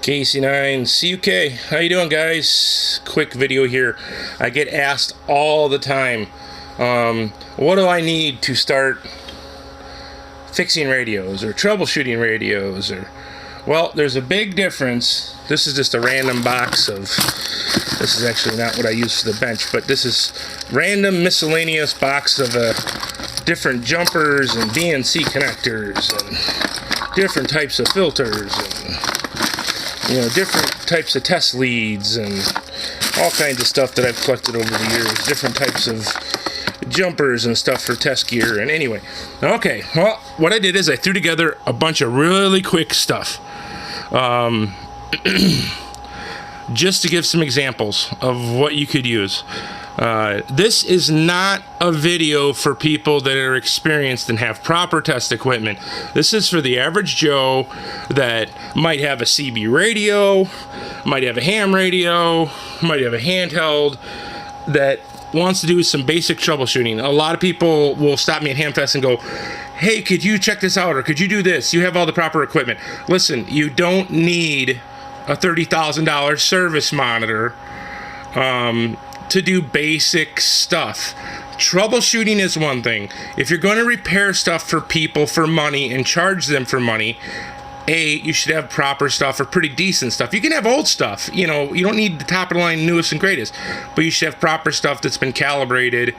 KC9 CUK, how you doing, guys? Quick video here. I get asked all the time, what do I need to start fixing radios or troubleshooting radios? Well, there's a big difference. This is just a random box of, this is actually not what I use for the bench, but this is random miscellaneous box of different jumpers and BNC connectors and different types of filters and different types of test leads and all kinds of stuff that I've collected over the years, different types of jumpers and stuff for test gear. And anyway, okay, well, what I did is I threw together a bunch of really quick stuff just to give some examples of what you could use. This is not a video for people that are experienced and have proper test equipment. This is for the average Joe that might have a CB radio, might have a ham radio, might have a handheld, that wants to do some basic troubleshooting. A lot of people will stop me at Hamfest and go, hey, could you check this out, or could you do this? You have all the proper equipment. Listen, you don't need a $30,000 service monitor to do basic stuff. Troubleshooting is one thing. If you're going to repair stuff for people for money and charge them for money, you should have proper stuff or pretty decent stuff. You can have old stuff, you don't need the top of the line newest and greatest, but you should have proper stuff that's been calibrated.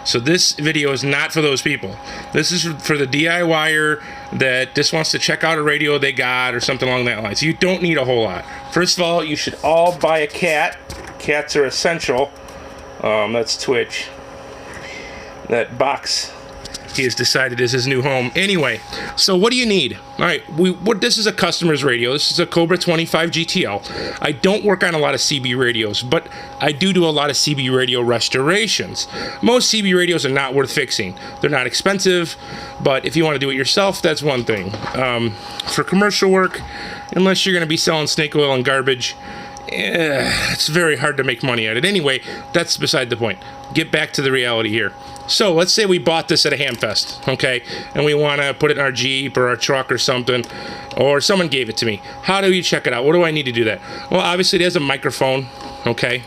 So this video is not for those people. This is for the DIYer that just wants to check out a radio they got or something along that line. So you don't need a whole lot. First of all, you should all buy a cat. Cats are essential. That's Twitch. That box he has decided is his new home. Anyway, so what do you need? All right, this is a customer's radio. This is a Cobra 25 GTL. I don't work on a lot of CB radios, but I do a lot of CB radio restorations. Most CB radios are not worth fixing. They're not expensive, but if you want to do it yourself, that's one thing. For commercial work, unless you're going to be selling snake oil and garbage, it's very hard to make money at it. Anyway, that's beside the point. Get back to the reality here. So let's say we bought this at a Hamfest, okay, and we want to put it in our Jeep or our truck or something, or someone gave it to me. How do you check it out? What do I need to do that? Well, obviously it has a microphone, okay,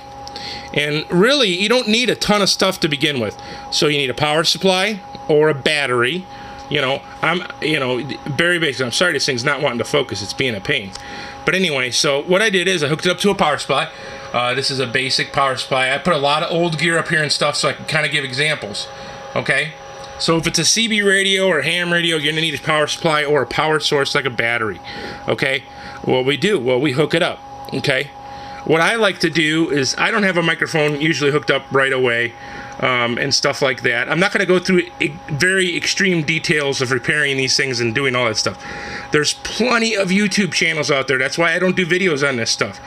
and really you don't need a ton of stuff to begin with. So you need a power supply or a battery. Very basic. I'm sorry this thing's not wanting to focus. It's being a pain. But anyway, so what I did is I hooked it up to a power supply. This is a basic power supply. I put a lot of old gear up here and stuff so I can kind of give examples. Okay? So if it's a CB radio or a ham radio, you're going to need a power supply or a power source like a battery. Okay? What we do? Well, we hook it up. Okay? What I like to do is I don't have a microphone usually hooked up right away. And stuff like that. I'm not going to go through very extreme details of repairing these things and doing all that stuff. There's plenty of YouTube channels out there. That's why I don't do videos on this stuff.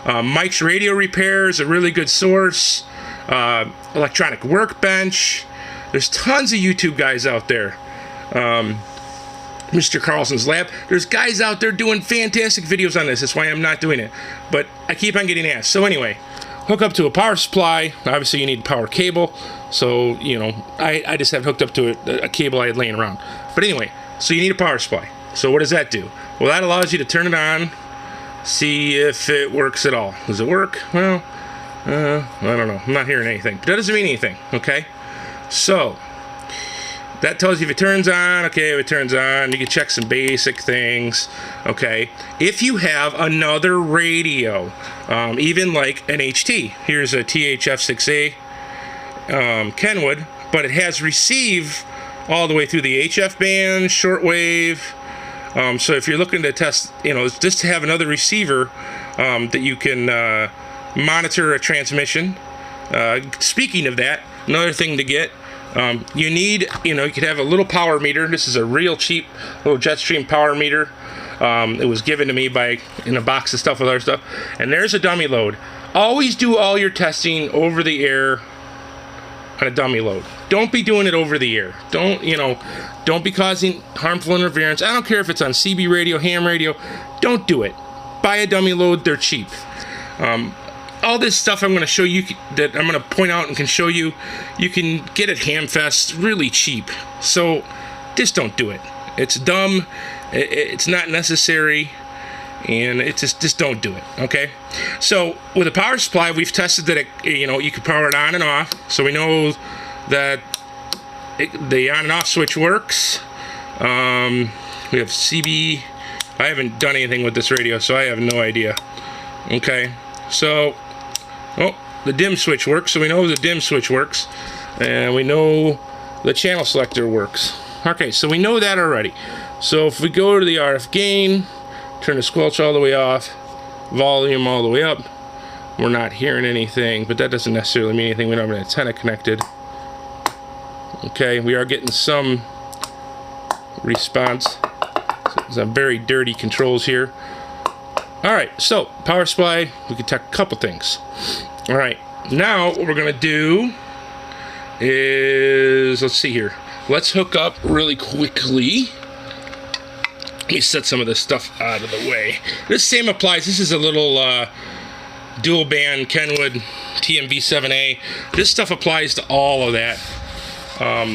Mike's Radio Repair is a really good source. Electronic Workbench. There's tons of YouTube guys out there. Mr. Carlson's Lab. There's guys out there doing fantastic videos on this. That's why I'm not doing it. But I keep on getting asked. So anyway, hook up to a power supply. Obviously you need a power cable, so I just have hooked up to a cable I had laying around. But anyway, so you need a power supply. So what does that do? Well, that allows you to turn it on, see if it works at all. Does it work? Well, I don't know. I'm not hearing anything. But that doesn't mean anything, okay? So that tells you if it turns on. Okay, if it turns on, you can check some basic things. Okay, if you have another radio, even like an HT, here's a THF6A Kenwood, but it has receive all the way through the HF band, shortwave. So if you're looking to test, just to have another receiver that you can monitor a transmission. Speaking of that, another thing to get. You need, you could have a little power meter. This is a real cheap little Jetstream power meter. It was given to me in a box of stuff with other stuff. And there's a dummy load. Always do all your testing over the air on a dummy load. Don't be doing it over the air. Don't be causing harmful interference. I don't care if it's on CB radio, ham radio. Don't do it. Buy a dummy load. They're cheap. All this stuff I'm going to show you, that I'm going to point out and can show you, you can get at Hamfest really cheap. So just don't do it. It's dumb. It's not necessary. and it just don't do it. Okay, so with a power supply, we've tested that you can power it on and off, so we know that the on and off switch works. We have CB. I haven't done anything with this radio, so I have no idea. Okay, so the dim switch works, so we know the dim switch works, and we know the channel selector works. Okay, so we know that already. So if we go to the RF gain, turn the squelch all the way off, volume all the way up, we're not hearing anything, but that doesn't necessarily mean anything. We don't have an antenna connected. Okay, we are getting some response. Some very dirty controls here. Alright, so power supply, we can check a couple things. Alright, now what we're going to do is, let's see here. Let's hook up really quickly. Let me set some of this stuff out of the way. This same applies. This is a little dual band Kenwood TMV7A. This stuff applies to all of that. Let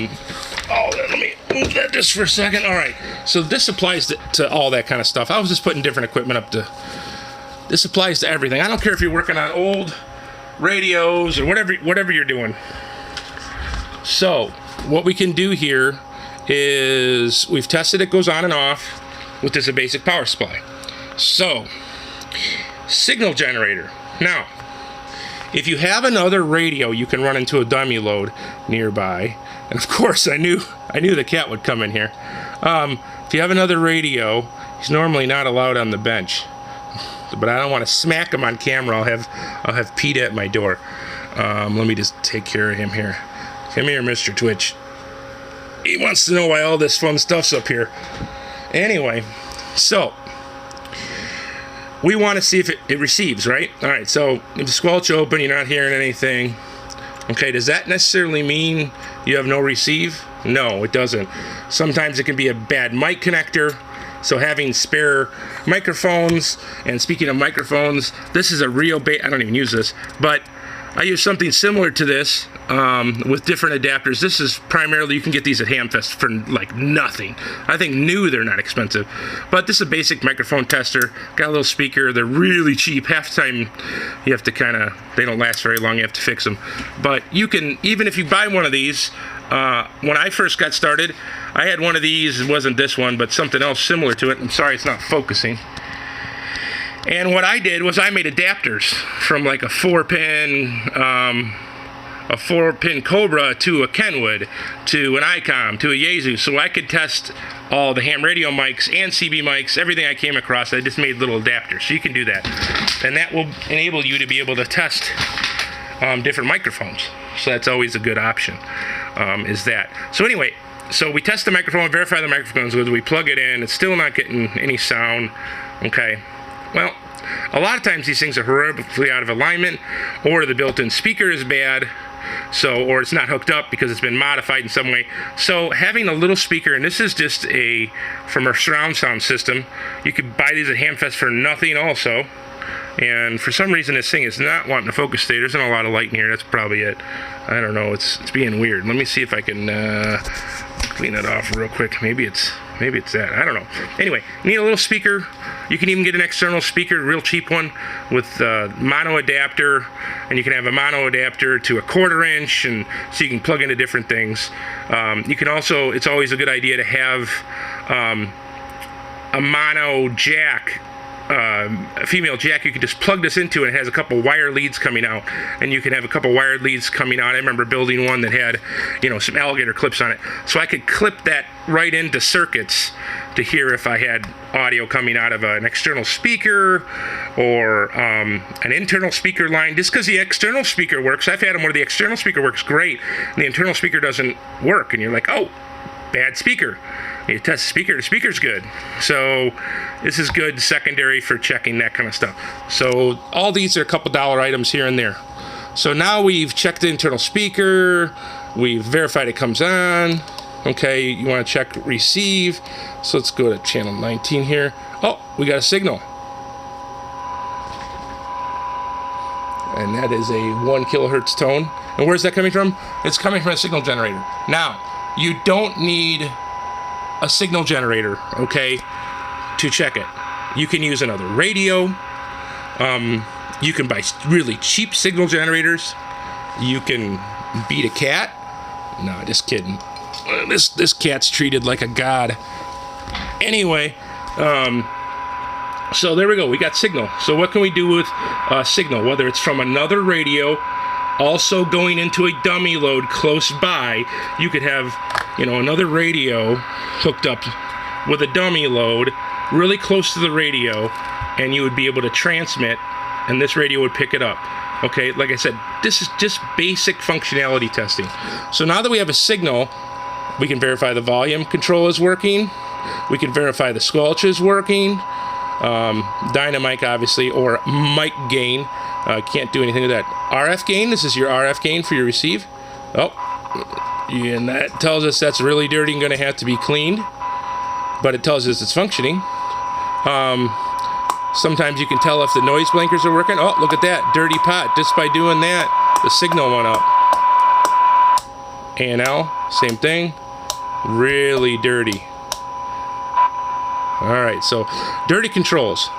me move that just for a second. Alright, so this applies to all that kind of stuff. I was just putting different equipment up to... This applies to everything. I don't care if you're working on old radios or whatever you're doing. So, what we can do here is we've tested it goes on and off with just a basic power supply. So, signal generator. Now, if you have another radio, you can run into a dummy load nearby. And of course, I knew the cat would come in here. If you have another radio, he's normally not allowed on the bench. But I don't want to smack him on camera. I'll have PETA at my door. Let me just take care of him here. Come here, Mr. Twitch. He wants to know why all this fun stuff's up here. Anyway, so we want to see if it receives, right? All right, so if the squelch open, you're not hearing anything. Okay, does that necessarily mean you have no receive? No, it doesn't. Sometimes it can be a bad mic connector. So having spare microphones, and speaking of microphones, this is a real I don't even use this, but I use something similar to this with different adapters. This is primarily, you can get these at Hamfest for like nothing. I think new, they're not expensive. But this is a basic microphone tester. Got a little speaker. They're really cheap. Half the time you have to they don't last very long. You have to fix them. But you can, even if you buy one of these, when I first got started, I had one of these. It wasn't this one, but something else similar to it. I'm sorry it's not focusing. And what I did was I made adapters from like a 4-pin Cobra to a Kenwood to an ICOM to a Yaesu, so I could test all the ham radio mics and CB mics, everything I came across. I just made little adapters, so you can do that, and that will enable you to be able to test different microphones. So that's always a good option. Is that so? Anyway. So we test the microphone, verify the microphone's good. We plug it in. It's still not getting any sound. Okay. Well, a lot of times these things are horribly out of alignment, or the built-in speaker is bad, or it's not hooked up because it's been modified in some way. So having a little speaker, and this is just from our surround sound system. You could buy these at Hamfest for nothing also. And for some reason this thing is not wanting to focus today. There isn't a lot of light in here. That's probably it. I don't know. It's being weird. Let me see if I can clean it off real quick. Maybe it's that. I don't know. Anyway, you need a little speaker. You can even get an external speaker, a real cheap one, with mono adapter, and you can have a mono adapter to a 1/4 inch, and so you can plug into different things. You can also, it's always a good idea to have a mono jack, a female jack. You can just plug this into it. It has a couple wire leads coming out, and you can have a couple wired leads coming out. I remember building one that had, some alligator clips on it, so I could clip that right into circuits to hear if I had audio coming out of an external speaker or an internal speaker line. Just because the external speaker works, I've had them where the external speaker works great and the internal speaker doesn't work, and you're like, oh, bad speaker. You test the speaker, the speaker's good. So this is good secondary for checking that kind of stuff. So all these are a couple dollar items here and there. So now we've checked the internal speaker, we've verified it comes on. Okay, you want to check receive. So let's go to channel 19 here. Oh, we got a signal. And that is a 1 kilohertz tone. And where's that coming from? It's coming from a signal generator. Now, you don't need a signal generator, okay, to check it. You can use another radio. You can buy really cheap signal generators. You can beat a cat. No, just kidding. This cat's treated like a god. Anyway, so there we go. We got signal. So what can we do with signal? Whether it's from another radio, also going into a dummy load close by, you could have, another radio hooked up with a dummy load really close to the radio, and you would be able to transmit, and this radio would pick it up. Okay, like I said, this is just basic functionality testing. So now that we have a signal, we can verify the volume control is working. We can verify the squelch is working. Dynamic, obviously, or mic gain. Can't do anything with that. RF gain, this is your RF gain for your receive. Oh, and that tells us that's really dirty and going to have to be cleaned. But it tells us it's functioning. Sometimes you can tell if the noise blinkers are working. Oh, look at that, dirty pot. Just by doing that, the signal went up. A&L, same thing. Really dirty. All right, so dirty controls.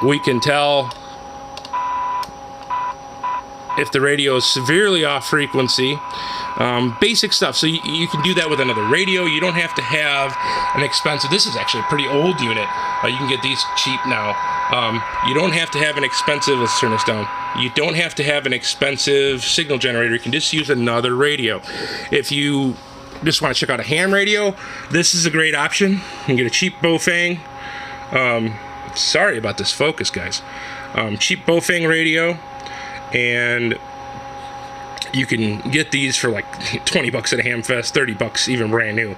We can tell if the radio is severely off frequency. Basic stuff. So you can do that with another radio. You don't have to have an expensive. This is actually a pretty old unit. You can get these cheap now. You don't have to have an expensive. Let's turn this down. You don't have to have an expensive signal generator. You can just use another radio. If you just want to check out a ham radio, this is a great option. You can get a cheap Bofang. Sorry about this focus, guys. Cheap Bofang radio, and you can get these for like 20 bucks at a ham fest, 30 bucks even brand new.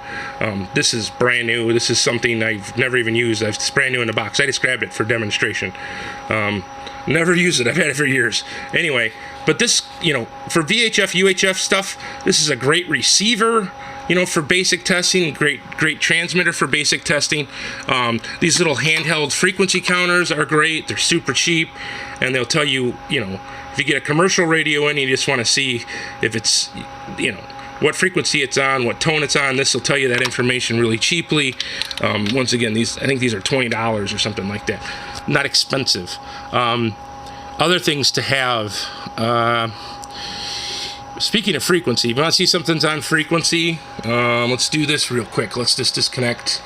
This is brand new. This is something I've never even used. It's brand new in the box. I just grabbed it for demonstration. Never used it. I've had it for years. Anyway, but this, for VHF, UHF stuff, this is a great receiver, for basic testing. Great transmitter for basic testing. These little handheld frequency counters are great. They're super cheap, and they'll tell you, if you get a commercial radio in, you just want to see if it's, what frequency it's on, what tone it's on. This will tell you that information really cheaply. Once again, I think these are $20 or something like that. Not expensive. Other things to have. Speaking of frequency, if you want to see something's on frequency, let's do this real quick. Let's just disconnect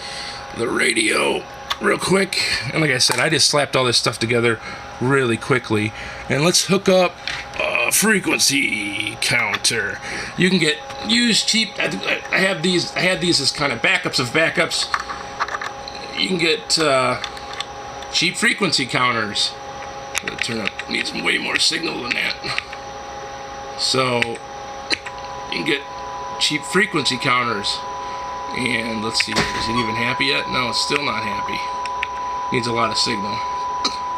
the radio real quick. And like I said, I just slapped all this stuff together really quickly. And let's hook up a frequency counter. You can get used cheap. I had these as kind of backups of backups. You can get cheap frequency counters. Turn up, needs way more signal than that. So you can get cheap frequency counters. And let's see, is it even happy yet? No, it's still not happy. Needs a lot of signal.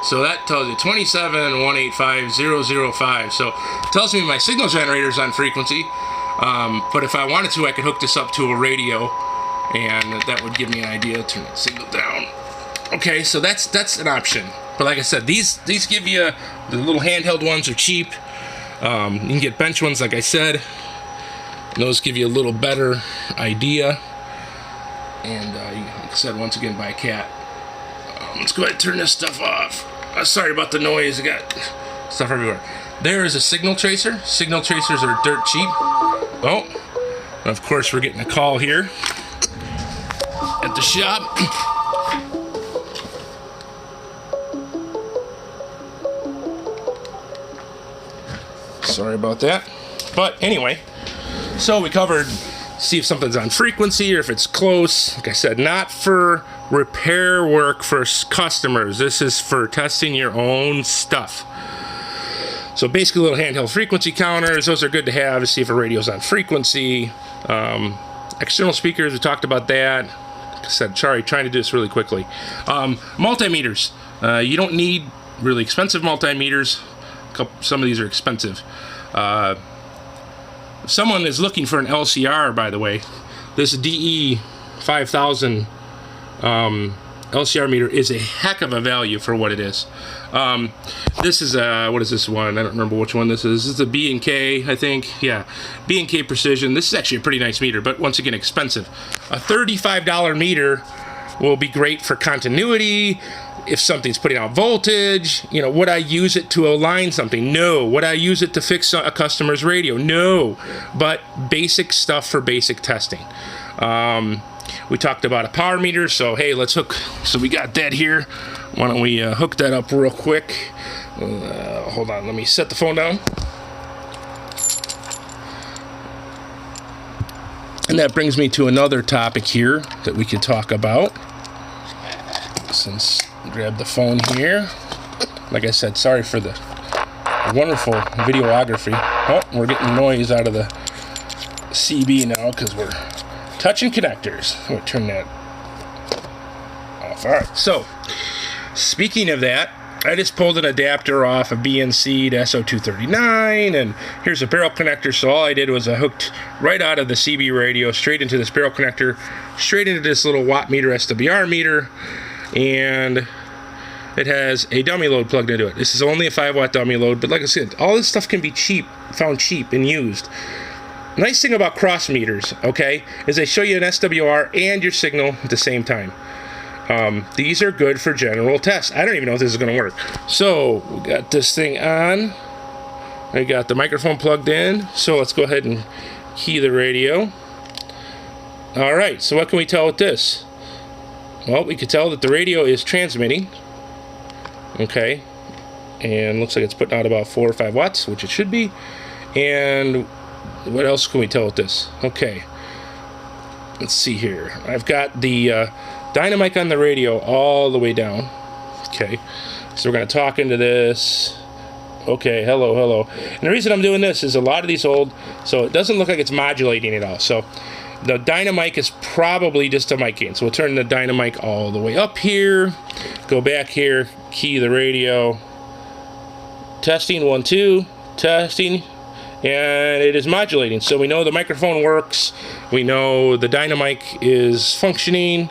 So that tells you 27185005. So it tells me my signal generator's on frequency. But if I wanted to, I could hook this up to a radio, and that would give me an idea. Turn that signal down. Okay, so that's an option. But like I said, these give you, the little handheld ones are cheap. You can get bench ones, like I said. Those give you a little better idea. And like I said, once again, buy a cat. Let's go ahead and turn this stuff off. Sorry about the noise. I got stuff everywhere. There is a signal tracer. Signal tracers are dirt cheap. Oh, of course, we're getting a call here at the shop. Sorry about that. But anyway, so we covered, see if something's on frequency or if it's close. Like I said, not for repair work for customers. This is for testing your own stuff. So basically little handheld frequency counters. Those are good to have to see if a radio's on frequency. External speakers, we talked about that. Like I said, sorry, trying to do this really quickly. Multimeters. You don't need really expensive multimeters. Some of these are expensive. If someone is looking for an LCR, by the way, this DE 5000 LCR meter is a heck of a value for what it is. This is what is this one? I don't remember which one this is. This is a B&K, I think. Yeah, B&K Precision. This is actually a pretty nice meter, but once again, expensive. A $35 meter will be great for continuity. if something's putting out voltage, you know, would I use it to align something? No. Would I use it to fix a customer's radio? No. But basic stuff for basic testing. We talked about a power meter, so hey, let's hook. So we got that here. Why don't we hook that up real quick? Hold on, let me set the phone down. And that brings me to another topic here that we could talk about. Since grab the phone here. Like I said, sorry for the wonderful videography. Oh, we're getting noise out of the CB now because we're touching connectors. I'm gonna turn that off. All right. So, speaking of that, I just pulled an adapter off a BNC to SO239, and here's a barrel connector. So all I did was I hooked right out of the CB radio straight into this barrel connector, straight into this little watt meter SWR meter, and it has a dummy load plugged into it. This is only a 5-watt dummy load, but like I said, all this stuff can be found cheap and used. Nice thing about cross meters, okay, is they show you an SWR and your signal at the same time. These are good for general tests. I don't even know if this is going to work. So we got this thing on. I got the microphone plugged in. So let's go ahead and key the radio. All right, so what can we tell with this? Well, we could tell that the radio is transmitting. Okay, and looks like it's putting out about 4 or 5 watts, which it should be. And what else can we tell with this? Okay, let's see here. I've got the dynamic on the radio all the way down. Okay, so we're going to talk into this. Okay, hello. And the reason I'm doing this is a lot of these old, so it doesn't look like it's modulating at all. So the dynamic is probably just a mic gain. So we'll turn the dynamic all the way up here, go back here, key the radio. Testing, 1, 2, testing. And it is modulating. So we know the microphone works. We know the dynamic is functioning.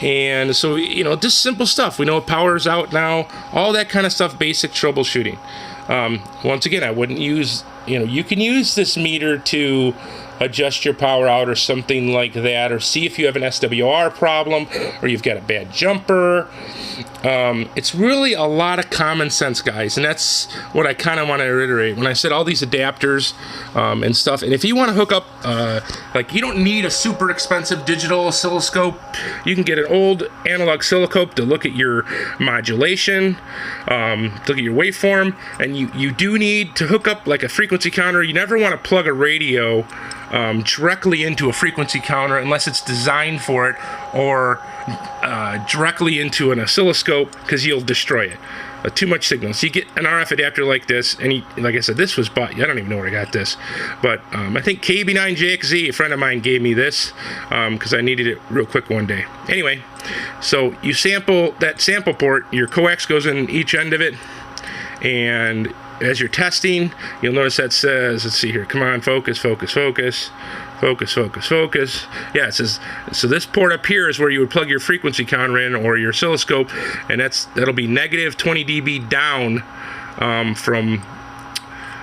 And so, you know, just simple stuff. We know power's out now. All that kind of stuff, basic troubleshooting. Once again, I wouldn't use, you know, you can use this meter to adjust your power out or something like that, or see if you have an SWR problem or you've got a bad jumper. It's really a lot of common sense, guys, and that's what I kind of want to reiterate when I said all these adapters and stuff. And if you want to hook up, like, you don't need a super expensive digital oscilloscope. You can get an old analog oscilloscope to look at your modulation, look at your waveform, and you do need to hook up like a frequency counter. You never want to plug a radio directly into a frequency counter unless it's designed for it, or directly into an oscilloscope, because you'll destroy it. Too much signal. So you get an RF adapter like this, and like I said, this was bought. I don't even know where I got this, but I think KB9JXZ, a friend of mine, gave me this because I needed it real quick one day. Anyway, so you sample that sample port. Your coax goes in each end of it, and as you're testing, you'll notice that says, let's see here, come on, focus. Yeah, it says, so this port up here is where you would plug your frequency counter in, or your oscilloscope, and that'll be negative 20 dB down from,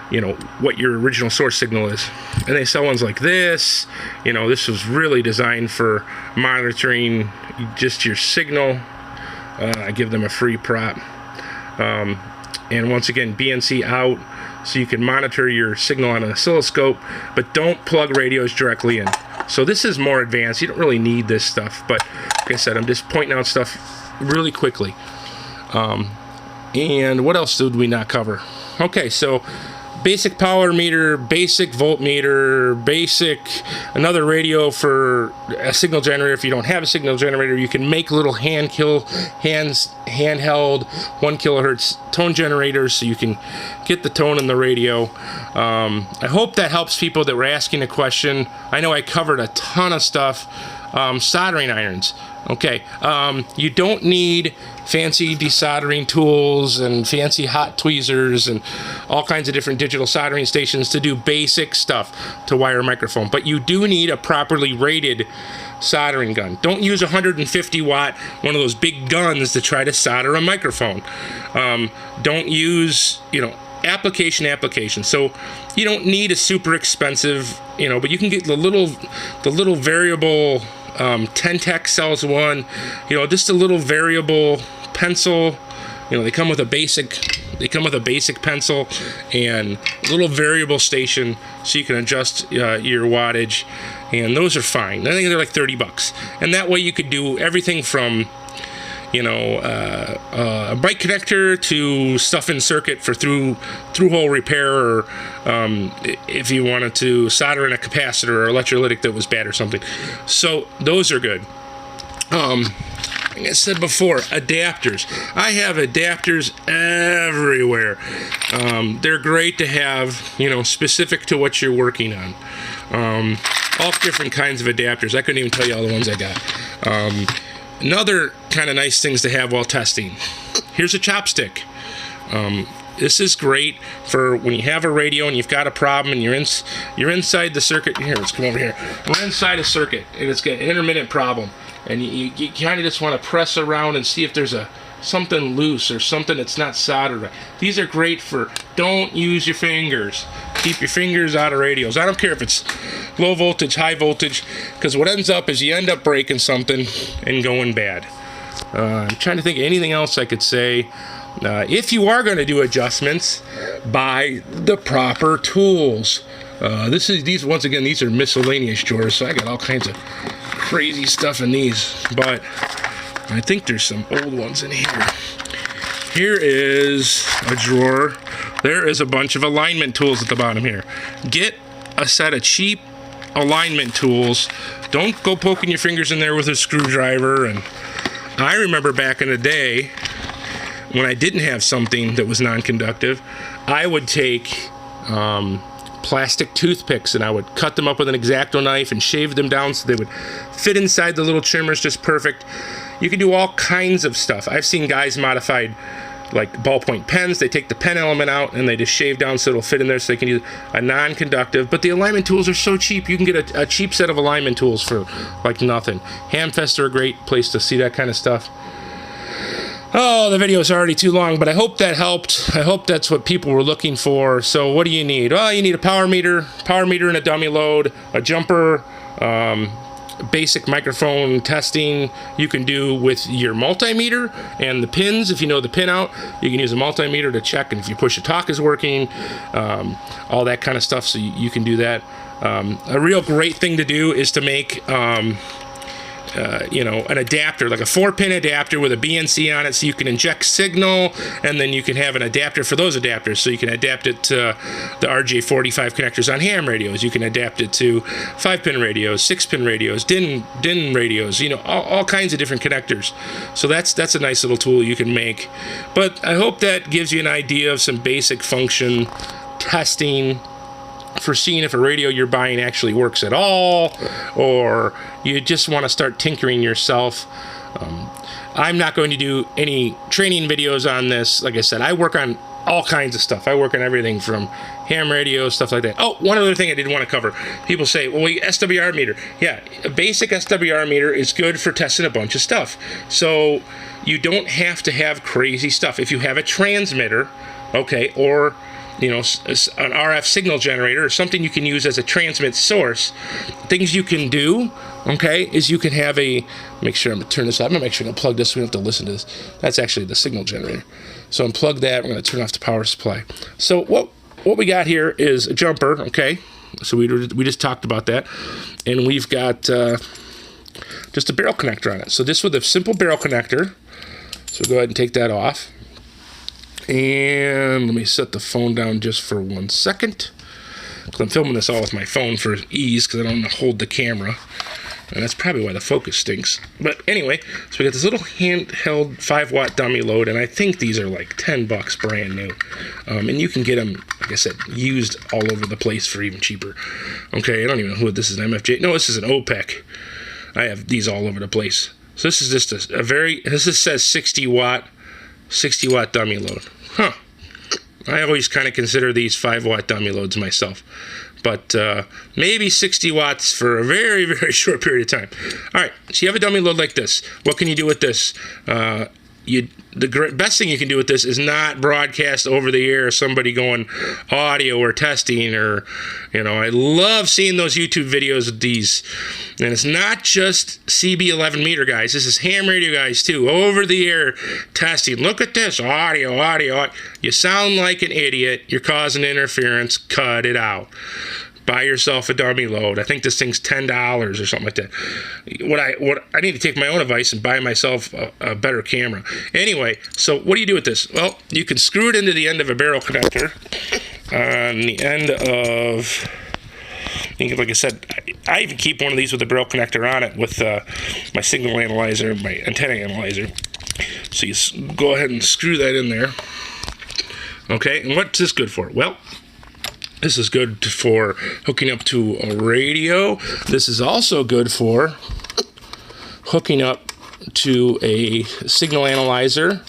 you know, what your original source signal is. And they sell ones like this. You know, this was really designed for monitoring just your signal. I give them a free prop. And once again, BNC out, so you can monitor your signal on an oscilloscope, but don't plug radios directly in. So this is more advanced. You don't really need this stuff, but like I said, I'm just pointing out stuff really quickly. And what else did we not cover? Okay, so basic power meter, basic voltmeter, basic another radio for a signal generator. If you don't have a signal generator, you can make little handheld 1 kilohertz tone generators, so you can get the tone in the radio. I hope that helps people that were asking a question. I know I covered a ton of stuff. Soldering irons. Okay, you don't need fancy desoldering tools and fancy hot tweezers and all kinds of different digital soldering stations to do basic stuff to wire a microphone, but you do need a properly rated soldering gun. Don't use 150 watt, one of those big guns, to try to solder a microphone. Don't use, you know, application. So you don't need a super expensive, you know, but you can get the little variable Tech sells one. You know, just a little variable pencil. You know, they come with a basic pencil and a little variable station so you can adjust your wattage, and those are fine. I think they're like $30, and that way you could do everything from, you know, a bike connector to stuff in circuit for through hole repair, or if you wanted to solder in a capacitor or electrolytic that was bad or something. So those are good. Like I said before, adapters. I have adapters everywhere. They're great to have, you know, specific to what you're working on. All different kinds of adapters. I couldn't even tell you all the ones I got. Another kind of nice things to have while testing. Here's a chopstick. This is great for when you have a radio and you've got a problem and you're inside the circuit. Here, let's come over here. We're inside a circuit and it's got an intermittent problem, and you kind of just want to press around and see if there's something loose or something that's not soldered right. These are great for, don't use your fingers. Keep your fingers out of radios. I don't care if it's low voltage, high voltage, because what ends up is you end up breaking something and going bad. I'm trying to think of anything else I could say. If you are going to do adjustments, buy the proper tools. These once again, these are miscellaneous drawers, so I got all kinds of crazy stuff in these, but I think there's some old ones in here. Here is a drawer. There is a bunch of alignment tools at the bottom here. Get a set of cheap alignment tools. Don't go poking your fingers in there with a screwdriver. And I remember back in the day when I didn't have something that was non-conductive, I would take plastic toothpicks and I would cut them up with an X-Acto knife and shave them down so they would fit inside the little trimmers just perfect. You can do all kinds of stuff. I've seen guys modified like ballpoint pens. They take the pen element out and they just shave down so it'll fit in there so they can use a non-conductive. But the alignment tools are so cheap. You can get a cheap set of alignment tools for like nothing. Hamfests are a great place to see that kind of stuff. Oh, the video is already too long, but I hope that helped. I hope that's what people were looking for. So what do you need? Well, you need a power meter and a dummy load, a jumper, basic microphone testing you can do with your multimeter and the pins. If you know the pin out, you can use a multimeter to check, and if you push a talk is working, all that kind of stuff, so you can do that. A real great thing to do is to make you know, an adapter, like a 4-pin adapter with a BNC on it, so you can inject signal, and then you can have an adapter for those adapters, so you can adapt it to the RJ45 connectors on ham radios. You can adapt it to 5-pin radios, 6-pin radios, DIN radios, you know, all kinds of different connectors. So that's a nice little tool you can make. But I hope that gives you an idea of some basic function testing for seeing if a radio you're buying actually works at all, or you just want to start tinkering yourself. I'm not going to do any training videos on this. Like I said, I work on all kinds of stuff. I work on everything from ham radio, stuff like that. Oh, one other thing I did want to cover. People say, well, SWR meter. Yeah, a basic SWR meter is good for testing a bunch of stuff. So you don't have to have crazy stuff. If you have a transmitter, okay, or you know, an RF signal generator or something you can use as a transmit source, things you can do, okay, is you can have make sure I'm going to turn this off. I'm going to make sure I'm going to plug this so we don't have to listen to this. That's actually the signal generator. So unplug that. I'm going to turn off the power supply. So what we got here is a jumper, okay? So we just talked about that. And we've got just a barrel connector on it. So this with a simple barrel connector. So go ahead and take that off. And let me set the phone down just for 1 second, because I'm filming this all with my phone for ease, because I don't want to hold the camera, and that's probably why the focus stinks. But anyway, so we got this little handheld 5-watt dummy load, and I think these are like $10 brand new, and you can get them, like I said, used all over the place for even cheaper. Okay, I don't even know what this is, an MFJ. No, this is an OPEC. I have these all over the place. So this is just this says 60 watt dummy load. Huh. I always kind of consider these 5-watt dummy loads myself. But maybe 60 watts for a very, very short period of time. All right, so you have a dummy load like this. What can you do with this? the best thing you can do with this is not broadcast over the air somebody going audio or testing, or I love seeing those YouTube videos of these. And it's not just CB 11 meter guys, this is ham radio guys too, over the air testing. Look at this, audio. You sound like an idiot, you're causing interference, cut it out. Buy yourself a dummy load. I think this thing's $10 or something like that. What I need to take my own advice and buy myself a better camera. Anyway, so what do you do with this? Well, you can screw it into the end of a barrel connector. On the end of, like I said, I even keep one of these with a barrel connector on it with my signal analyzer, my antenna analyzer. So you go ahead and screw that in there. Okay, and what's this good for? Well, this is good for hooking up to a radio. This is also good for hooking up to a signal analyzer.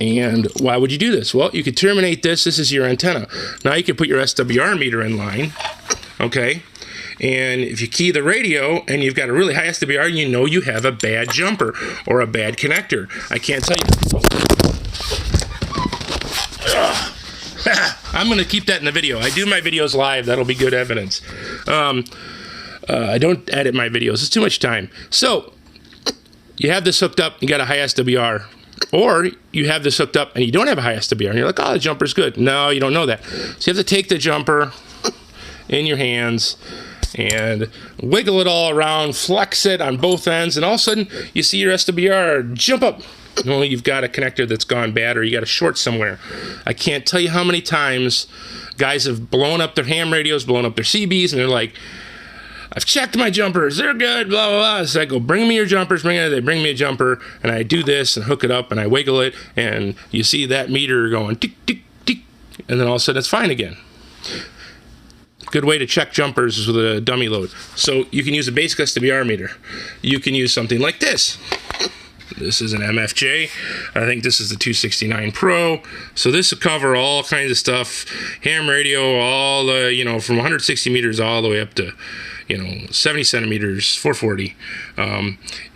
And why would you do this? Well, you could terminate this. This is your antenna. Now you can put your SWR meter in line, okay? And if you key the radio and you've got a really high SWR, you know you have a bad jumper or a bad connector. I can't tell you. I'm going to keep that in the video. I do my videos live. That'll be good evidence. I don't edit my videos. It's too much time. So you have this hooked up. You got a high SWR. Or you have this hooked up and you don't have a high SWR. And you're like, oh, the jumper's good. No, you don't know that. So you have to take the jumper in your hands and wiggle it all around, flex it on both ends, and all of a sudden you see your SWR jump up. Well, you've got a connector that's gone bad, or you got a short somewhere. I can't tell you how many times guys have blown up their ham radios, blown up their CBs, and they're like, I've checked my jumpers, they're good, blah, blah, blah. So I go, bring me your jumpers, they bring me a jumper, and I do this and hook it up, and I wiggle it, and you see that meter going tick, tick, tick, and then all of a sudden it's fine again. Good way to check jumpers is with a dummy load. So you can use a basic SWR meter. You can use something like this. This is an MFJ. I think this is the 269 Pro. So this will cover all kinds of stuff. Ham radio, all the, from 160 meters all the way up to, 70 centimeters, 440.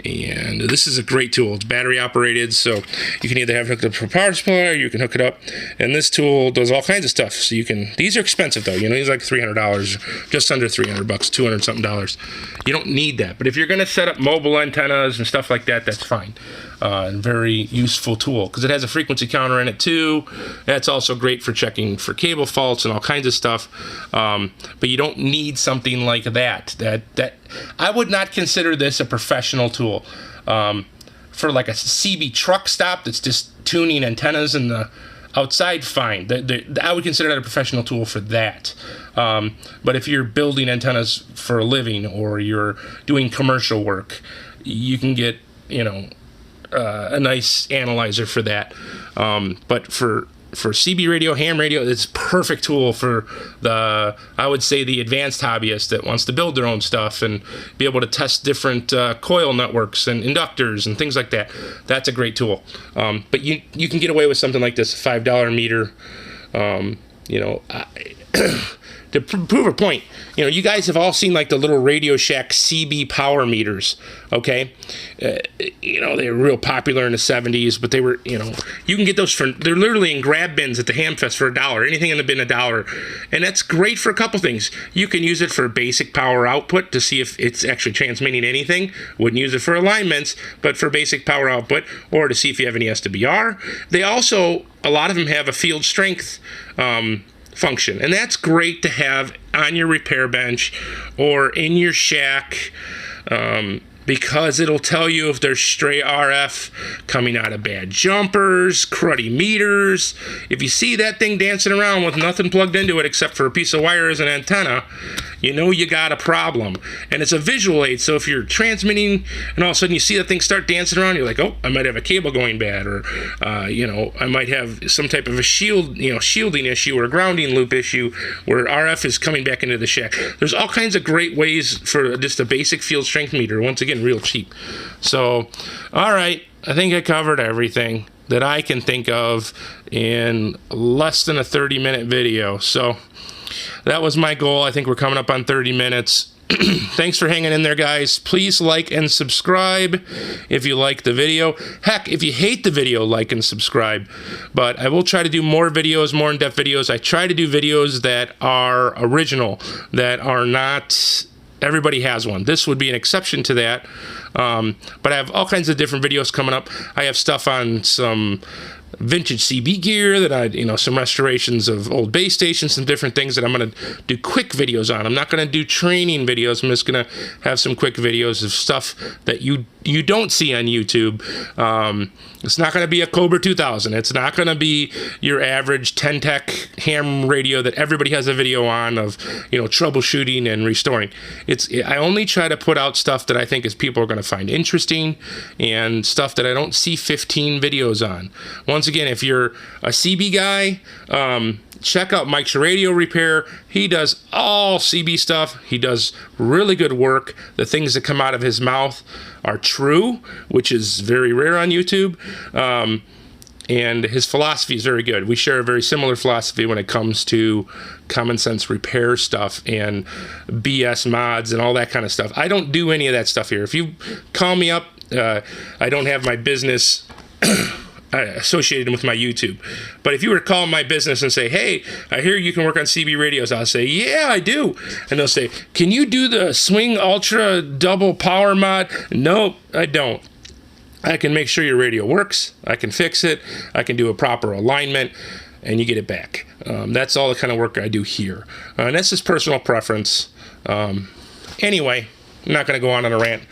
And this is a great tool. It's battery operated, so you can either have it hooked up to a power supply, or you can hook it up. And this tool does all kinds of stuff. So you can, these are expensive though. These are like $300, just under $300, 200 something dollars. You don't need that. But if you're gonna set up mobile antennas and stuff like that, that's fine. And very useful tool because it has a frequency counter in it too. That's also great for checking for cable faults and all kinds of stuff. But you don't need something like that. That I would not consider this a professional tool. For like a CB truck stop that's just tuning antennas in the outside, fine. I would consider that a professional tool for that. But if you're building antennas for a living or you're doing commercial work, you can get a nice analyzer for that. But for CB radio, ham radio, it's a perfect tool for I would say the advanced hobbyist that wants to build their own stuff and be able to test different coil networks and inductors and things like that. That's a great tool. But you can get away with something like this, $5 meter. To prove a point, you guys have all seen like the little Radio Shack CB power meters, okay? They were real popular in the 70s, but they were, you can get those they're literally in grab bins at the Ham Fest for $1. Anything in the bin, $1. And that's great for a couple things. You can use it for basic power output to see if it's actually transmitting anything. Wouldn't use it for alignments, but for basic power output, or to see if you have any SWR. They also, a lot of them have a field strength function, and that's great to have on your repair bench or in your shack, because it'll tell you if there's stray RF coming out of bad jumpers, cruddy meters. If you see that thing dancing around with nothing plugged into it except for a piece of wire as an antenna, you got a problem. And it's a visual aid, so if you're transmitting and all of a sudden you see that thing start dancing around, you're like, oh, I might have a cable going bad, or I might have some type of a shielding issue or a grounding loop issue where RF is coming back into the shack. There's all kinds of great ways for just a basic field strength meter, once again, real cheap. So, all right, I think I covered everything that I can think of in less than a 30-minute video. So that was my goal. I think we're coming up on 30 minutes. Thanks for hanging in there, guys. Please like and subscribe if you like the video. Heck, if you hate the video, like and subscribe. But I will try to do more videos, more in-depth videos. I try to do videos that are original, that are not... Everybody has one. This would be an exception to that. But I have all kinds of different videos coming up. I have stuff on some vintage CB gear that some restorations of old base stations, some different things that I'm going to do quick videos on. I'm not going to do training videos. I'm just going to have some quick videos of stuff that you don't see on YouTube. It's not going to be a Cobra 2000. It's not going to be your average 10-tech ham radio that everybody has a video on of, troubleshooting and restoring. I only try to put out stuff that I think people are going to find interesting and stuff that I don't see 15 videos on. Once again, if you're a CB guy, check out Mike's Radio Repair. He does all CB stuff. He does really good work. The things that come out of his mouth are true, which is very rare on YouTube. And his philosophy is very good. We share a very similar philosophy when it comes to common sense repair stuff and BS mods and all that kind of stuff. I don't do any of that stuff here. If you call me up, I don't have my business associated with my YouTube. But if you were to call my business and say, hey, I hear you can work on CB radios, I'll say, yeah, I do. And they'll say, can you do the Swing Ultra double power mod? Nope, I don't. I can make sure your radio works. I can fix it. I can do a proper alignment, and you get it back. That's all the kind of work I do here. And that's just personal preference. Anyway, I'm not going to go on a rant.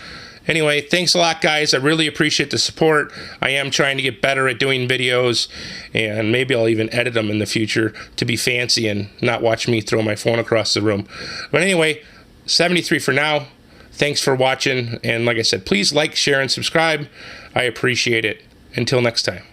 Anyway, thanks a lot, guys. I really appreciate the support. I am trying to get better at doing videos, and maybe I'll even edit them in the future to be fancy and not watch me throw my phone across the room. But anyway, 73 for now. Thanks for watching, and like I said, please like, share, and subscribe. I appreciate it. Until next time.